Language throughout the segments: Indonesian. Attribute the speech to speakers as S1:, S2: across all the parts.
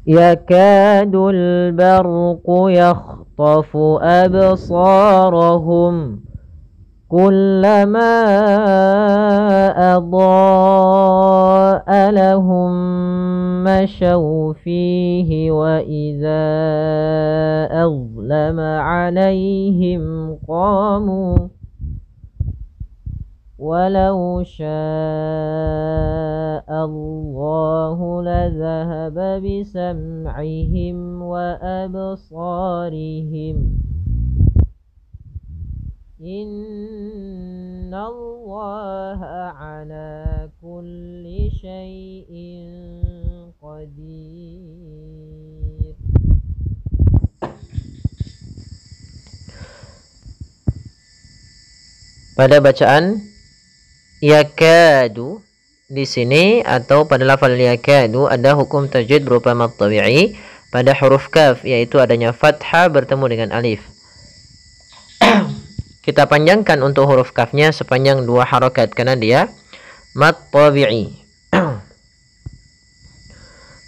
S1: يكاد البرق يخطف أبصارهم كلما أضاء لهم مشوا فيه وإذا أظلم عليهم قاموا ولو شاء الله لذهب بسمعهم وأبصارهم إن الله على كل شيء قدير. Pada bacaan yakadu di sini atau pada lafal yakadu ada hukum tajwid berupa mad tabi'i pada huruf kaf, yaitu adanya fathah bertemu dengan alif. Kita panjangkan untuk huruf kafnya sepanjang 2 harakat karena dia mad tabi'i.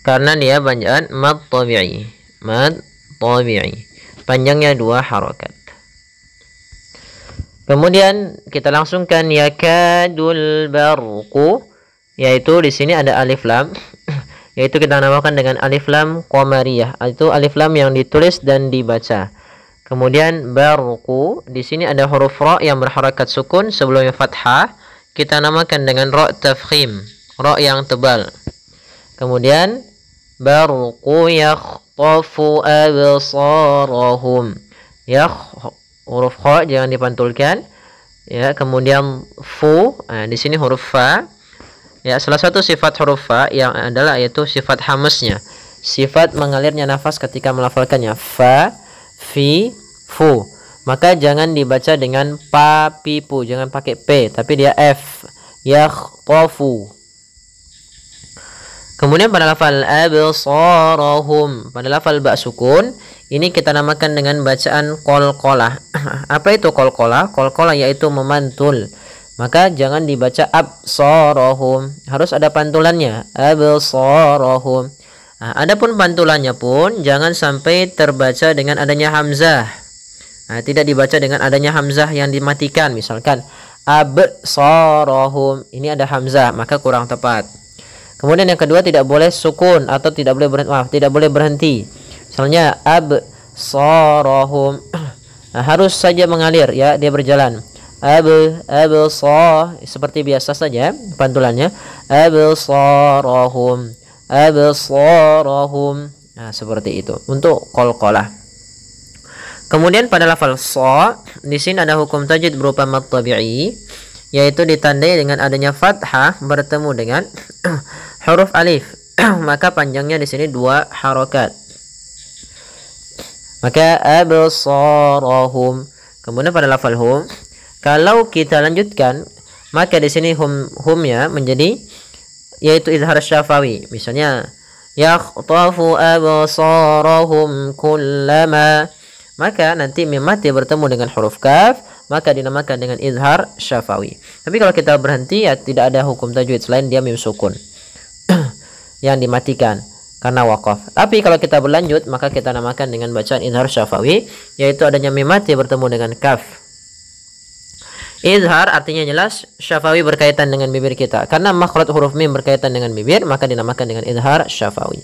S1: Karena dia bacaan mad tabi'i. Mad tabi'i. Panjangnya 2 harakat. Kemudian kita langsungkan yakadul barqu, yaitu di sini ada alif lam, yaitu kita namakan dengan alif lam qamariyah. Itu alif lam yang ditulis dan dibaca. Kemudian barqu, di sini ada huruf ra yang berharakat sukun sebelumnya fathah, kita namakan dengan ra tafkhim, ra yang tebal. Kemudian barqu yakhtafu absarahum. Huruf kha jangan dipantulkan. Ya, kemudian fu, di sini huruf fa. Ya, salah satu sifat huruf fa yang adalah yaitu sifat hamesnya. Sifat mengalirnya nafas ketika melafalkannya. Fa, fi, fu. Maka jangan dibaca dengan pa, pi, pu, jangan pakai p, tapi dia f. Yakhtafu. Kemudian pada lafal absarahum, pada lafal ba sukun, ini kita namakan dengan bacaan qalqalah. Apa itu qalqalah? Qalqalah yaitu memantul. Maka jangan dibaca absarahum, harus ada pantulannya, absarahum. Nah, adapun pantulannya pun jangan sampai terbaca dengan adanya hamzah. Nah, tidak dibaca dengan adanya hamzah yang dimatikan, misalkan absarahum, ini ada hamzah, maka kurang tepat. Kemudian yang kedua, tidak boleh sukun atau tidak boleh berhenti. Misalnya absarahum, nah, harus saja mengalir, ya, dia berjalan. Absar, seperti biasa saja pantulannya. Absarahum, absarahum. Nah, seperti itu untuk qalqalah. Kemudian pada lafal sha, di sini ada hukum tajwid berupa mad tabi'i, yaitu ditandai dengan adanya fathah bertemu dengan huruf alif. Maka panjangnya di sini 2 harakat. Maka absarahum. Kemudian pada lafal hum, kalau kita lanjutkan, maka di sini humnya menjadi yaitu izhar syafawi. Misalnya yakhtafu absarahum kullama, maka nanti mim mati bertemu dengan huruf kaf, maka dinamakan dengan izhar syafawi. Tapi kalau kita berhenti, ya tidak ada hukum tajwid selain dia mim sukun yang dimatikan karena waqaf. Tapi kalau kita berlanjut, maka kita namakan dengan bacaan izhar syafawi, yaitu adanya mim mati bertemu dengan kaf. Izhar artinya jelas, syafawi berkaitan dengan bibir kita. Karena makhraj huruf mim berkaitan dengan bibir, maka dinamakan dengan izhar syafawi.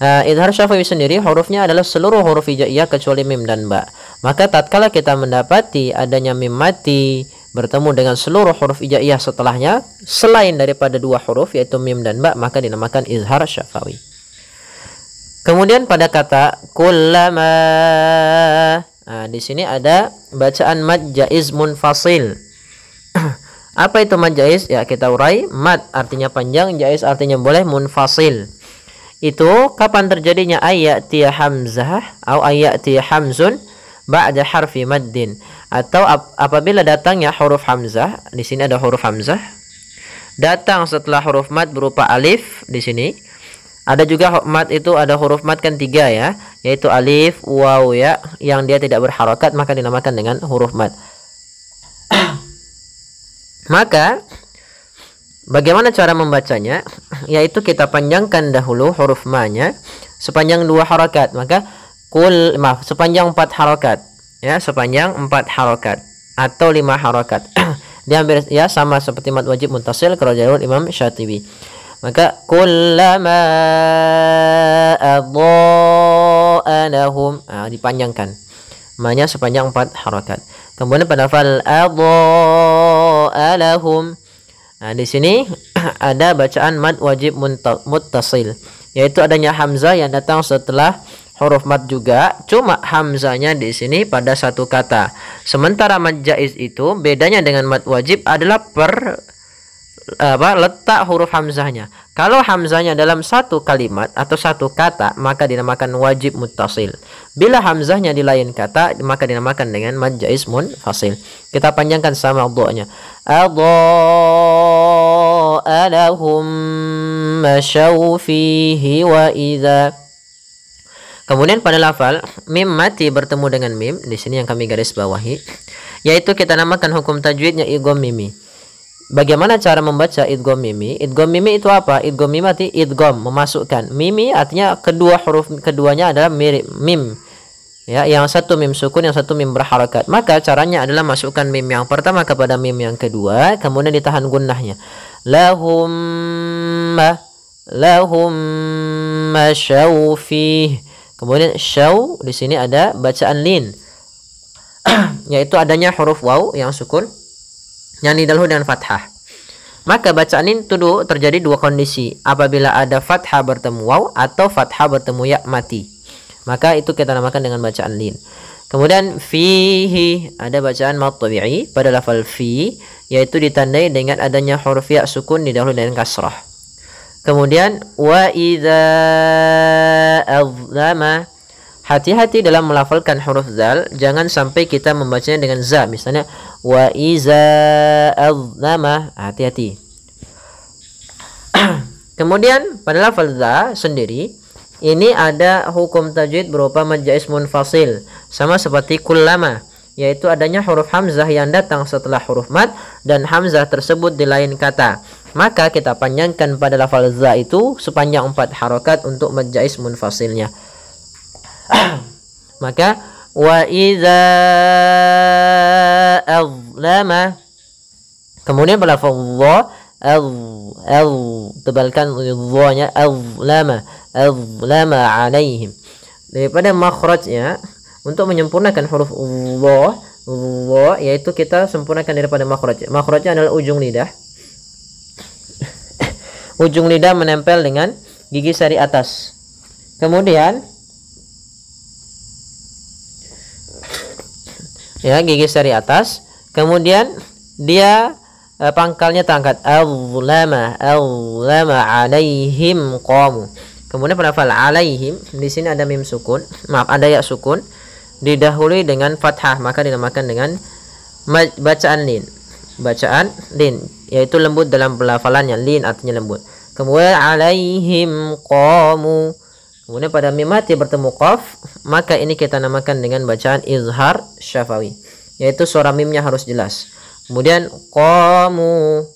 S1: Izhar syafawi sendiri hurufnya adalah seluruh huruf hijaiyah kecuali mim dan ba. Maka tatkala kita mendapati adanya mim mati bertemu dengan seluruh huruf hijaiyah setelahnya selain daripada 2 huruf yaitu mim dan ba, maka dinamakan izhar syafawi. Kemudian pada kata kullama, di sini ada bacaan mad jaiz munfasil. Apa itu mad jaiz? Ya, kita urai. Mad artinya panjang, jaiz artinya boleh, munfasil itu kapan terjadinya? Ayati hamzah atau ayati hamzun ba'da harfi maddin, atau apabila datangnya huruf hamzah. Di sini ada huruf hamzah datang setelah huruf mad berupa alif. Di sini ada juga mad, itu ada huruf mad kan 3 ya, yaitu alif, waw, ya, yang dia tidak berharakat, maka dinamakan dengan huruf mad. Maka Bagaimana cara membacanya? Yaitu kita panjangkan dahulu huruf ma-nya sepanjang 2 harakat. Maka sepanjang 4 harakat. Ya, sepanjang 4 harakat atau 5 harakat. Dia hampir ya sama seperti mad wajib muttasil kalau jalur Imam Syatibi. Maka kullama adha'a lahum, dipanjangkan. Ma-nya sepanjang 4 harakat. Kemudian pada fal adha'a lahum, di sini ada bacaan mad wajib muttasil, yaitu adanya hamzah yang datang setelah huruf mad juga, cuma hamzanya di sini pada satu kata. Sementara mad jaiz itu bedanya dengan mad wajib adalah letak huruf hamzahnya. Kalau hamzahnya dalam satu kalimat atau satu kata, maka dinamakan wajib muttasil. Bila hamzahnya di lain kata, maka dinamakan dengan mad jaiz munfasil. Kita panjangkan sama adha-nya. Adha lahum masyaw fihi wa idza. Kemudian pada lafal mim mati bertemu dengan mim, di sini yang kami garis bawahi, yaitu kita namakan hukum tajwidnya idgham mimi. Bagaimana cara membaca idgham mimi? Idgham mimi itu apa? Idgham mimi arti idgham, memasukkan. Mimi artinya kedua huruf keduanya adalah mirip mim. Ya, yang satu mim sukun, yang satu mim berharakat. Maka caranya adalah masukkan mim yang pertama kepada mim yang kedua, kemudian ditahan gunnahnya. Lahum masyaw fihi. Kemudian syaw di sini ada bacaan lin, yaitu adanya huruf waw yang sukun yang didahului dengan fathah. Maka bacaan lin itu terjadi dua kondisi, apabila ada fathah bertemu waw atau fathah bertemu ya mati. Maka itu kita namakan dengan bacaan lin. Kemudian fihi ada bacaan mad tabi'i pada lafal fi, yaitu ditandai dengan adanya huruf ya sukun didahului dengan kasrah. Kemudian wa idza azlama, hati-hati dalam melafalkan huruf zal, jangan sampai kita membacanya dengan za. Misalnya wa iza azlama, hati-hati. Kemudian pada lafal za sendiri, ini ada hukum tajwid berupa mad jaiz munfasil, sama seperti kullama, yaitu adanya huruf hamzah yang datang setelah huruf mad dan hamzah tersebut di lain kata. Maka kita panjangkan pada lafal za itu sepanjang 4 harakat untuk mad jaiz munfasilnya. Maka wa idza azlama, kemudian pada lafal dha tebalkan dha-nya, azlama alaihim. Daripada makhrajnya, untuk menyempurnakan huruf dha, yaitu kita sempurnakan daripada makhraj. Makhrajnya adalah ujung lidah. Ujung lidah menempel dengan gigi sari atas. Kemudian ya, gigi sari atas. Kemudian dia pangkalnya terangkat. Azlama alaihim qamu. Kemudian pada lafal alaihim, di sini ada mim sukun. Maaf, ada ya sukun didahului dengan fathah, maka dinamakan dengan bacaan lin. Bacaan lin, yaitu lembut dalam pelafalannya. Lin artinya lembut. Kemudian alaihim qamu. Kemudian pada mim mati bertemu qaf, maka ini kita namakan dengan bacaan izhar syafawi, yaitu suara mimnya harus jelas. Kemudian qamu,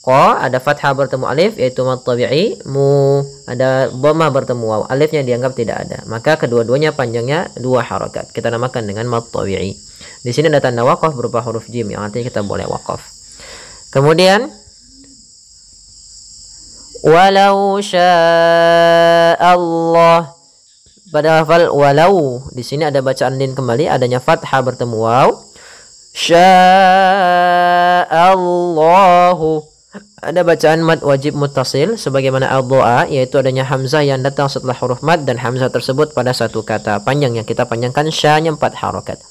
S1: qa ada fathah bertemu alif, yaitu mad tabi'i. Mu ada dhammah bertemu waw, alifnya dianggap tidak ada. Maka kedua-duanya panjangnya 2 harakat, kita namakan dengan mad tabi'i. Di sini ada tanda waqaf berupa huruf jim, yang artinya kita boleh waqaf. Kemudian walau sya'allah, pada lafal walau di sini ada bacaan lin kembali, adanya fathah bertemu waw. Sya'allahu, ada bacaan mad wajib muttasil sebagaimana adha, yaitu adanya hamzah yang datang setelah huruf mad dan hamzah tersebut pada satu kata. Panjangnya kita panjangkan sya-nya 4 harakat.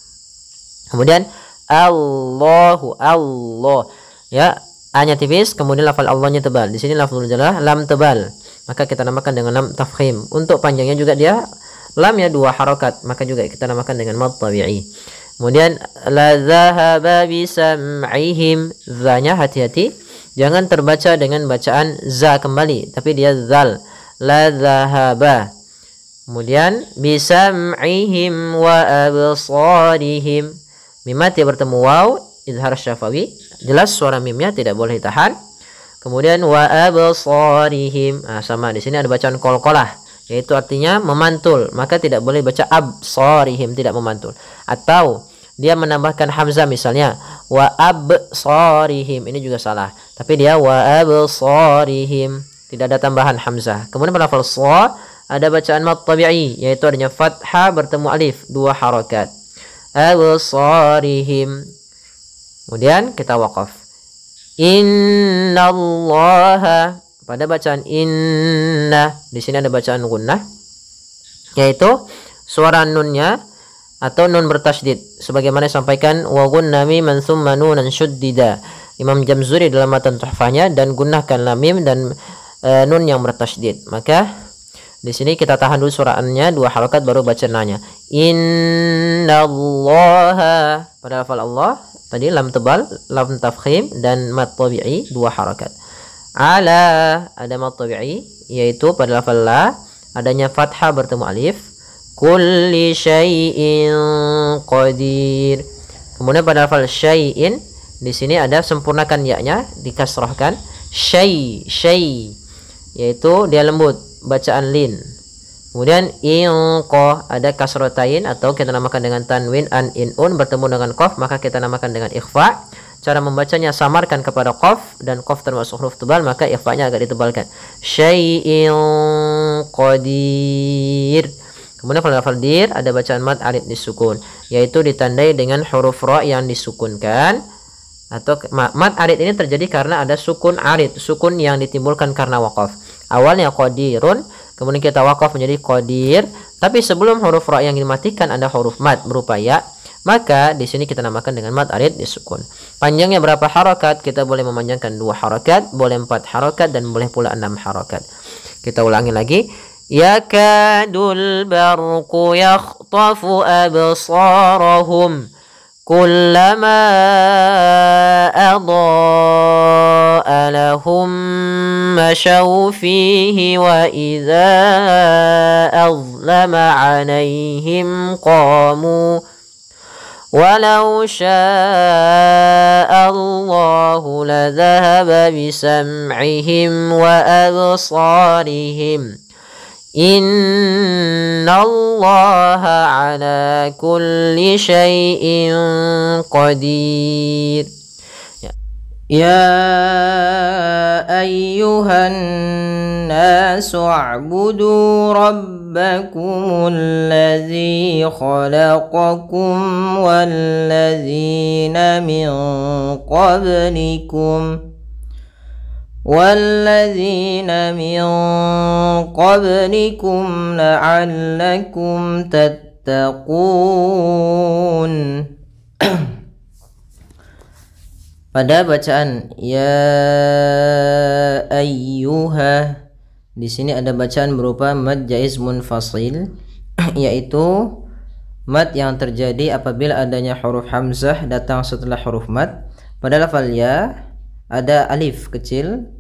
S1: Kemudian Allahu, Allah, ya, a-nya tipis, kemudian lafal Allahnya tebal. Di sini lafzul jalalah lam tebal, maka kita namakan dengan lam tafkhim. Untuk panjangnya juga dia lamnya 2 harakat, maka juga kita namakan dengan mad tabi'i. Kemudian la zahaba bisam'ihim, za-nya hati-hati, jangan terbaca dengan bacaan za kembali, tapi dia zal. La zahaba. Kemudian bisam'ihim wa absarihim, mim mati bertemu waw, izhar syafawi, jelas suara mimnya tidak boleh ditahan. Kemudian wa absarihim. Nah, sama di sini ada bacaan qalqalah, yaitu artinya memantul, maka tidak boleh baca absarihim, tidak memantul. Atau dia menambahkan hamzah misalnya wa absarihim, ini juga salah. Tapi dia wa absarihim, tidak ada tambahan hamzah. Kemudian pada lafal sha ada bacaan mad tabi'i, yaitu adanya fathah bertemu alif, 2 harakat. Absarihim. Kemudian kita waqaf. Innallaha, pada bacaan inna di sini ada bacaan gunnah, yaitu suara nunnya atau nun bertasydid, sebagaimana disampaikan wa gunna miman tsumma nunan syuddida, Imam Jamzuri dalam matan tuhfahnya, dan gunnahkan lamim dan nun yang bertasydid. Maka di sini kita tahan dulu suraannya 2 harakat baru baca nanya. Innallaha, pada lafal Allah tadi lam tebal, lam tafkhim dan mad tabi'i 2 harakat. Ala ada mad tabi'i, yaitu pada lafal la adanya fathah bertemu alif. Kulli syai'in qadir. Kemudian pada lafal syai'in di sini ada sempurnakan ya-nya, dikasrahkan. Syai, yaitu dia lembut, bacaan lin. Kemudian inqa ada kasratain atau kita namakan dengan tanwin an in un bertemu dengan qaf, maka kita namakan dengan ikhfa. Cara membacanya samarkan kepada qaf, dan qaf termasuk huruf tebal, maka ikhfanya agak ditebalkan. Syai'in qadir. Kemudian pada lafal dir ada bacaan mad arid disukun, yaitu ditandai dengan huruf ra yang disukunkan. Atau mad arid ini terjadi karena ada sukun arid, sukun yang ditimbulkan karena waqaf. Awalnya qadirun, kemudian kita waqaf menjadi qadir, tapi sebelum huruf ra yang dimatikan ada huruf mad berupa ya, maka di sini kita namakan dengan mad arid disukun. Panjangnya berapa harakat? Kita boleh memanjangkan 2 harakat, boleh 4 harakat, dan boleh pula 6 harakat. Kita ulangi lagi. Yakadul barqu yakhtafu absarahum kullama adaa lahum mashaw fihi wa idza azlama alaihim qamu walau syaa'a Allahu ladhahaba bisam'ihim wa absarihim innallaha ala kulli syai'in qadir. Ya ayyuhan nasu a'budu rabbakumul ladzi khalaqakum walladzina min qablikum la'allakum tattaqun. Pada bacaan ya ayyuha, di sini ada bacaan berupa mad jaiz munfasil, yaitu mad yang terjadi apabila adanya huruf hamzah datang setelah huruf mad. Pada lafal ya ada alif kecil,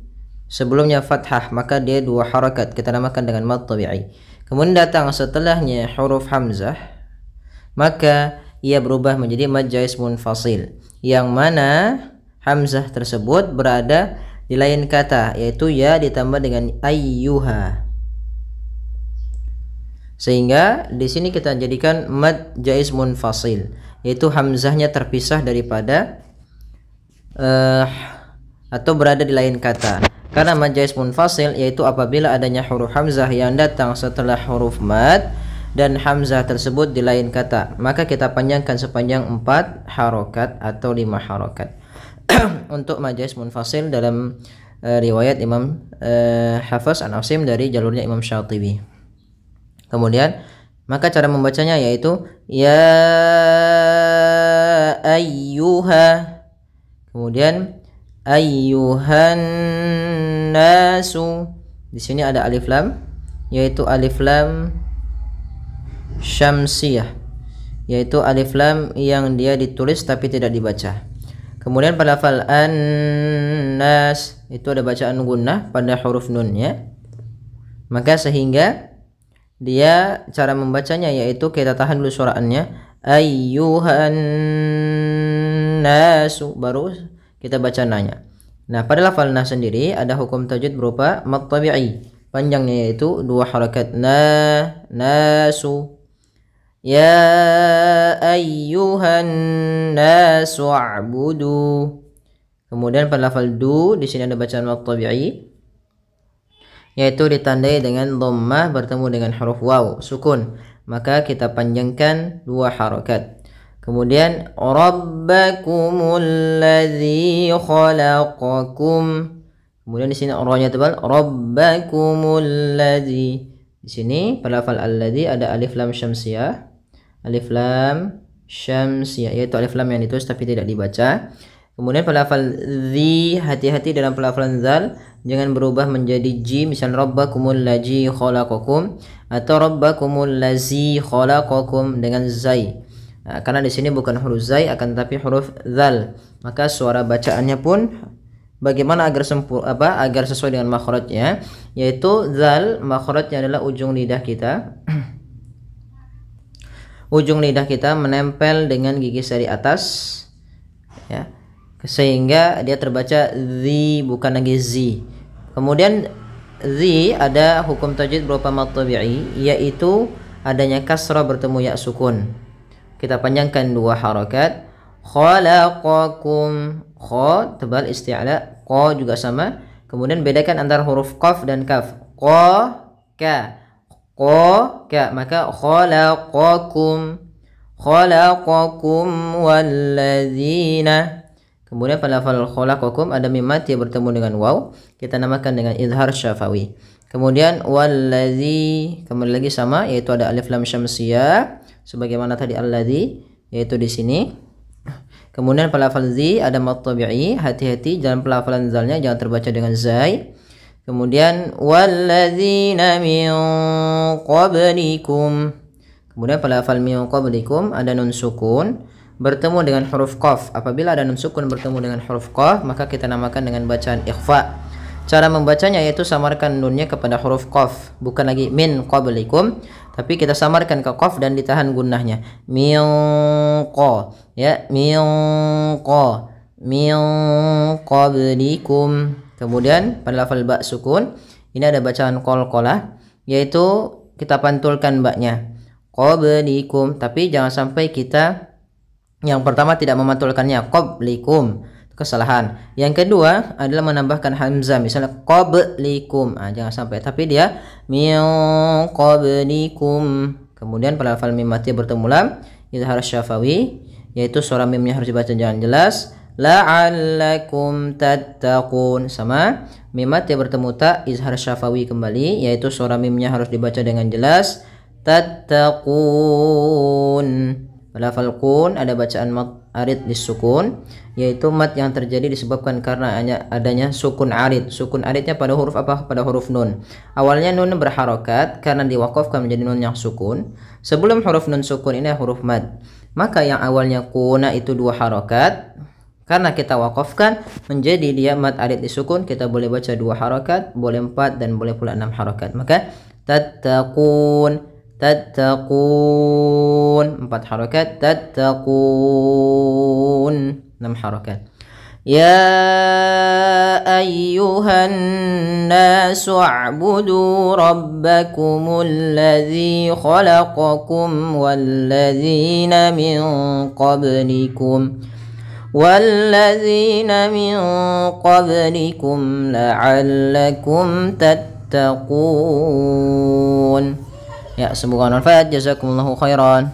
S1: sebelumnya fathah, maka dia 2 harakat, kita namakan dengan mad tabi'i. Kemudian datang setelahnya huruf hamzah, maka ia berubah menjadi mad jaiz munfasil, yang mana hamzah tersebut berada di lain kata, yaitu ya ditambah dengan ayyuha. Sehingga di sini kita jadikan mad jaiz munfasil, yaitu hamzahnya terpisah daripada atau berada di lain kata. Karena mad jaiz munfasil yaitu apabila adanya huruf hamzah yang datang setelah huruf mad dan hamzah tersebut di lain kata, maka kita panjangkan sepanjang 4 harokat atau 5 harokat. Untuk mad jaiz munfasil dalam riwayat Imam Hafiz an Asim dari jalurnya Imam Syatibi. Kemudian maka cara membacanya yaitu ya ayyuha, kemudian ayyuhan nasu. Di sini ada alif lam, yaitu alif lam syamsiyah, yaitu alif lam yang dia ditulis tapi tidak dibaca. Kemudian pada lafal an-nas itu ada bacaan gunnah pada huruf nunnya, maka sehingga dia cara membacanya yaitu kita tahan dulu suraannya ayyuhan nasu, baru kita baca nanya Nah, pada lafal na sendiri ada hukum tajwid berupa mad tabi'i. Panjangnya yaitu 2 harakat nasu. Ya ayyuhan nasu a'budu. Kemudian pada lafal du di sini ada bacaan mad tabi'i, yaitu ditandai dengan dhammah bertemu dengan huruf waw sukun, maka kita panjangkan 2 harakat. Kemudian rabbakumul ladzi khalaqakum. Kemudian di sini ra-nya tebal, rabbakumul ladzi. Di sini pada lafal alladzi ada alif lam syamsiyah. Alif lam syamsiyah yaitu alif lam yang ditulis tapi tidak dibaca. Kemudian pada lafal dzi, hati-hati dalam pelafalan zal jangan berubah menjadi ji, misal rabbakumul ladzi khalaqakum atau rabbakumul ladzi khalaqakum dengan zai. Nah, karena di sini bukan huruf zai akan tetapi huruf zal, maka suara bacaannya pun bagaimana agar agar sesuai dengan makhrajnya, yaitu zal makhrajnya adalah ujung lidah kita. Ujung lidah kita menempel dengan gigi seri atas, ya, sehingga dia terbaca zi bukan lagi zi. Kemudian zi ada hukum tajwid berupa mad tabi'i, yaitu adanya kasrah bertemu ya sukun. Kita panjangkan 2 harakat. Khalaqakum, kha tebal isti'la, qa juga sama. Kemudian bedakan antara huruf qaf dan kaf. Qa ka, maka khalaqakum walladzina. Kemudian pada lafal khalaqakum ada mim mati bertemu dengan waw, kita namakan dengan izhar syafawi. Kemudian walladzi, kembali lagi sama, yaitu ada alif lam syamsiyah sebagaimana tadi alladzi, yaitu di sini. Kemudian pada lafal zi ada mad tabi'i, hati-hati dalam pelafalan zalnya jangan terbaca dengan zai. Kemudian walladzina min qablikum. Kemudian pada lafal min qablikum ada nun sukun bertemu dengan huruf qaf. Apabila ada nun sukun bertemu dengan huruf qaf, maka kita namakan dengan bacaan ikhfa. Cara membacanya yaitu samarkan nunnya kepada huruf qaf, bukan lagi min qablikum, tapi kita samarkan ke qaf dan ditahan gunnahnya. Min qa, ya, min qablikum. Kemudian pada lafal ba sukun ini ada bacaan qalqalah, yaitu kita pantulkan baknya qablikum, tapi jangan sampai kita yang pertama tidak memantulkannya qablikum, kesalahan. Yang kedua adalah menambahkan hamzah, misalnya qablikum, jangan sampai, tapi dia min qablikum. Kemudian pada lafal mim mati bertemu lam, izhar syafawi, yaitu suara mimnya harus dibaca jangan jelas. La'allakum tattaqun, sama mim mati bertemu ta, izhar syafawi kembali, yaitu suara mimnya harus dibaca dengan jelas. Tattaqun. Pada lafal kun ada bacaan mad arid disukun, yaitu mad yang terjadi disebabkan karena adanya sukun arid. Sukun aridnya pada huruf apa? Pada huruf nun. Awalnya nun berharokat karena diwakafkan menjadi nun yang sukun. Sebelum huruf nun sukun ini huruf mad, maka yang awalnya kuna itu 2 harokat, karena kita wakafkan menjadi dia mad arid disukun, kita boleh baca 2 harokat, boleh 4 dan boleh pula 6 harokat. Maka tattaqun, 4 harakat, tattaqun 6 harakat. Ya ayyuhan nasu a'budu rabbakumul ladzi khalaqakum walladzina min qablikum la'allakum tattaqun. Ya, semoga bermanfaat. Jazakumullahu khairan.